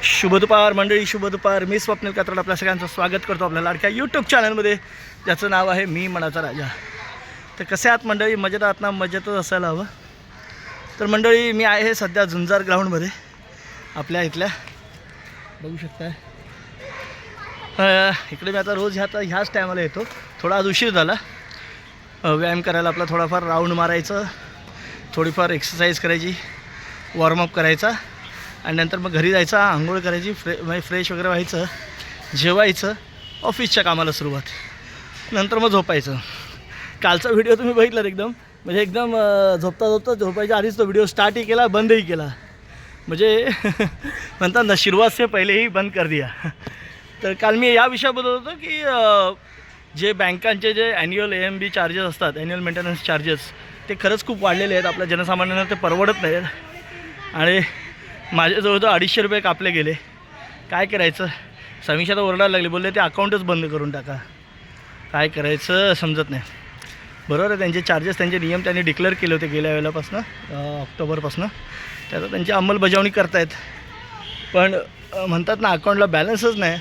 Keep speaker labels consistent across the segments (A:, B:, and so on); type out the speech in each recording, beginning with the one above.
A: शुभ दुपार मंडळी, शुभ दुपार. मी स्वप्नील कात्रड आपल्या सगळ्यांचं स्वागत करतो आपल्या लाडक्या यूट्यूब चॅनलमध्ये, ज्याचं नाव आहे मी मनाचा राजा. तर कसे आहात मंडळी? मजेत आहात ना? मजेतच असायला हवं. तर मंडळी, मी आहे सध्या झुंजार ग्राउंडमध्ये आपल्या इथल्या, बघू शकताय. इकडे मी आता रोज ह्याच टायमाला येतो. थोडा आज उशीर झाला. व्यायाम करायला आपला थोडाफार राऊंड मारायचं, थोडीफार एक्सरसाइज करायची, वॉर्मअप करायचा आणि नंतर मग घरी जायचं, आंघोळ करायची, फ्रेश वगैरे व्हायचं, जेवायचं, ऑफिसच्या कामाला सुरुवात, नंतर मग झोपायचं. कालचा व्हिडिओ तुम्ही बघितलात एकदम झोपायच्या आधीच तो व्हिडिओ स्टार्टही केला, बंदही केला. म्हणजे म्हणतात ना, शुरुआत से पहिले ही बंद कर दिया. तर काल मी या विषयाबद्दल होतो की जे बँकांचे जे ॲन्युअल AMB चार्जेस असतात, ॲन्युअल मेंटेनन्स चार्जेस, ते खरंच खूप वाढलेले आहेत. आपल्या जनसामान्यांना ते परवडत नाहीत आणि माझ्या जवळजवळ 250 रुपये कापले गेले. काय करायचं? समीक्षा तर ओरडायला लागली, बोलले ते अकाउंटच बंद करून टाका. काय करायचं समजत नाही. बरोबर आहे, त्यांचे चार्जेस, त्यांचे नियम त्यांनी डिक्लेअर केले होते गेल्या वेळेपासून, ऑक्टोबरपासून. त्याचा त्यांची अंमलबजावणी करतायत. पण म्हणतात ना, अकाउंटला बॅलन्सच नाही,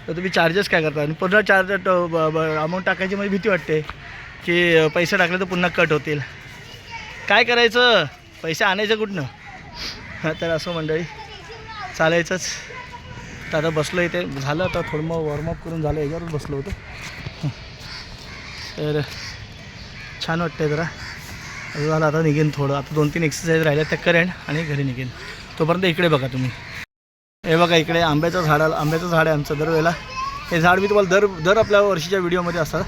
A: तर तुम्ही चार्जेस काय करता? आणि पुन्हा अमाऊंट टाकायची मला भीती वाटते की पैसे टाकले तर पुन्हा कट होतील. काय करायचं? पैसे आणायचं कुठनं? तर असं मंडळी चालायचंच. तर आता बसलो इथे, झालं आता थोडं मग वॉर्मअप करून झालं, याच्यावरच बसलो होतो. तर छान वाटतं जरा. झालं आता निघेन थोडं, आता 2-3 एक्सरसाइज राहिल्या त्या करेन आणि घरी निघेन. तोपर्यंत इकडे बघा तुम्ही, हे बघा इकडे आंब्याचं झाड आहे आमचं. दरवेळेला हे झाड मी तुम्हाला दर आपल्या वर्षीच्या व्हिडिओमध्ये असतात.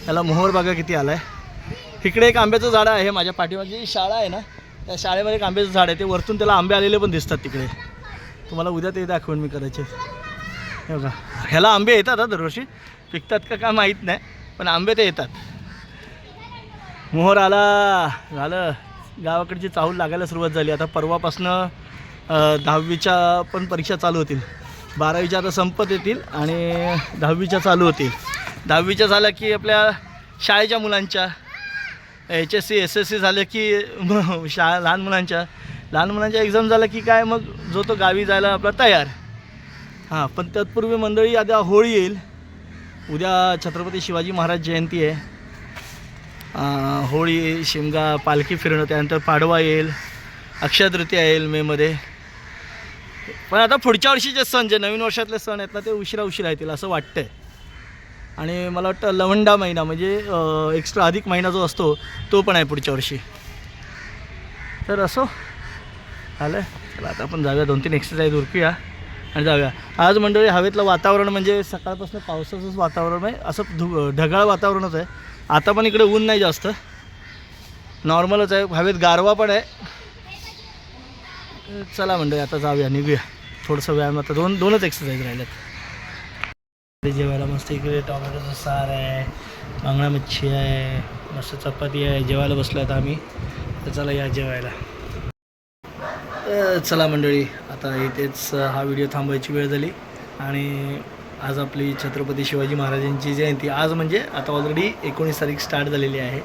A: त्याला मोहर बघा किती आला आहे. इकडे एक आंब्याचं झाड आहे, माझ्या पाठीमागची जी शाळा आहे ना, त्या शाळेमध्ये एक आंब्याचं झाड आहे. ते वरतून त्याला आंबे आलेले पण दिसतात तिकडे. तुम्हाला उद्या ते दाखवून मी करायचे. हे बघा, ह्याला आंबे येतात दरवर्षी, पिकतात का काय माहीत नाही, पण आंबे ते येतात. मोहर आला. झालं, गावाकडची चाहूल लागायला सुरुवात झाली. आता परवापासनं 10वीच्या पण परीक्षा चालू होतील. 12वीच्या आता संपत येतील आणि 10वीच्या चालू होतील. 10वीच्या झाल्या की आपल्या शाळेच्या मुलांच्या, HSC SSC झालं की लहान मुलांच्या एक्झाम झालं की काय, मग जो तो गावी जायला आपला तयार. हां, पण तत्पूर्वी मंडळी आता होळी येईल. उद्या छत्रपती शिवाजी महाराज जयंती आहे. होळी, शिमगा, पालखी फिरणं, त्यानंतर पाडवा येईल, अक्षय तृतीया येईल मेमध्ये. पण आता पुढच्या वर्षीचे सण, जे नवीन वर्षातले सण आहेत ना, ते उशिरा येतील असं वाटतंय. आणि मला वाटतं लवंडा महिना म्हणजे एक्स्ट्रा अधिक महिना जो असतो तो पण आहे पुढच्या वर्षी. तर असो आलं. चला आता आपण जाऊया, 2-3 एक्सरसाइज उरकूया आणि जाऊया. आज मंडळी हवेतलं वातावरण म्हणजे सकाळपासून पावसाचंच वातावरण आहे, असं ढगाळ वातावरणच आहे. आता पण इकडे ऊन नाही जास्त, नॉर्मलच आहे. हवेत गारवा पण आहे. चला मंडळी आता जाऊया, निघूया. थोडंसं व्यायाम, आता दोनच एक्सरसाइज राहिल्यात. जेवायला मस्त इकडे टोमॅटोचं सार आहे, बांगडा मच्छी आहे, मस्त चपाती आहे. जेवायला बसलो आता आम्ही. तर चला या जेवायला. चला मंडळी, आता इथेच हा व्हिडिओ थांबवायची वेळ झाली. आणि आज आपली छत्रपती शिवाजी महाराजांची जयंती. आज म्हणजे आता ऑलरेडी 19 तारीख स्टार्ट झालेली आहे.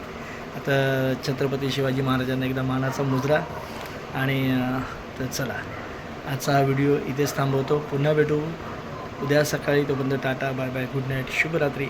A: आता छत्रपती शिवाजी महाराजांना एकदा मानाचा मुजरा. आणि तर चला, आजचा हा व्हिडिओ इथेच थांबवतो. पुन्हा भेटू उद्या सकाळी. तोपर्यंत tata, bye bye, good night, शुभरात्री.